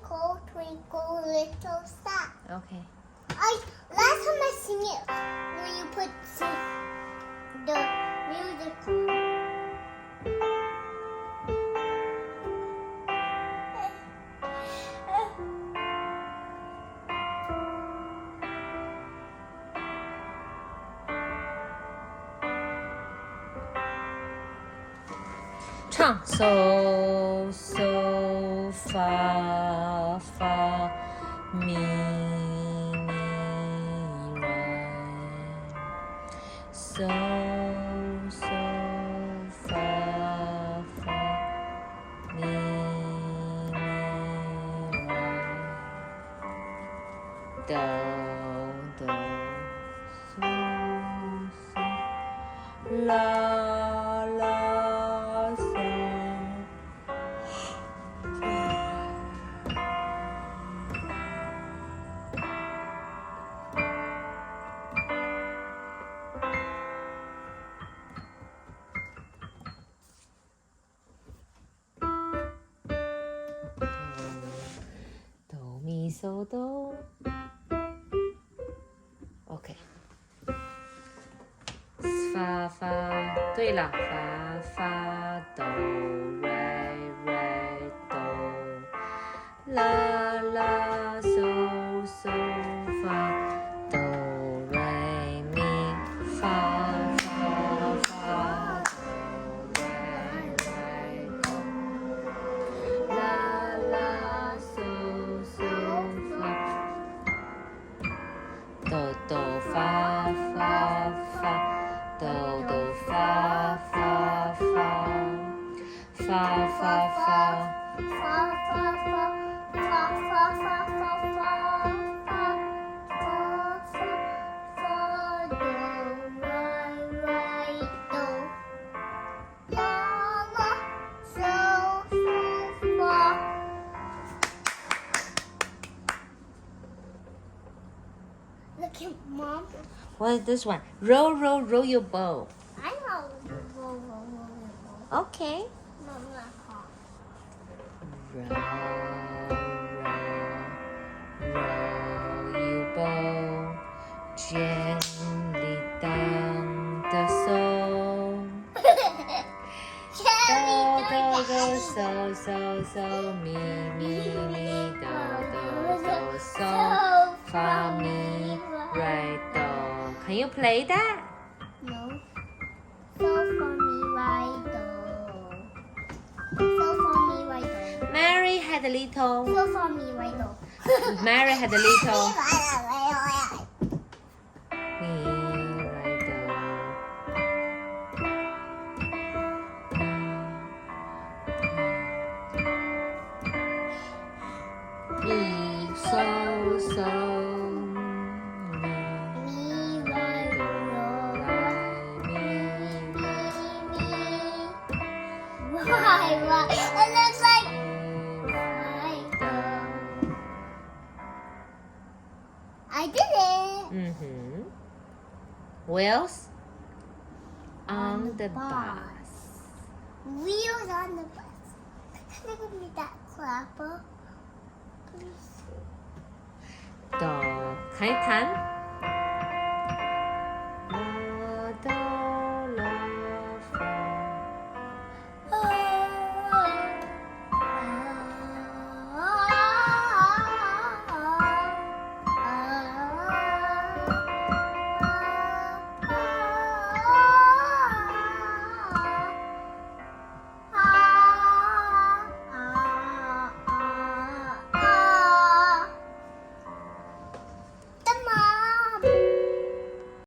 twinkle, twinkle, little star. Okay. Last time I sing it when you put the music on.唱 so so fa fa mi mi re so so fa fa mi mi re do do so so la la so do OK 发发对了发发哆来来哆啦啦嗦嗦发哆来咪发发发哆来来哆啦啦嗦嗦哆哆发发发哆哆发发发发发发Look at Mom. What is this one? Roll, roll, roll your boat. I know. Okay. Mom, not hot. Roll, roll, roll your boat gently down the soul. Do, do, do, so, so, so, mi, mi, mi, do, do, do, so, fa, mi, right, do. Can you play that? No. So for me, right though. So for me, right though. Mary had a little. So for me, right though. Mary had a little. So so Me, right, Why? It looks like right though. I did it. Wheels on the bus. Wheels on the bus. Can you give me that clapper, please? ต่อใครทัน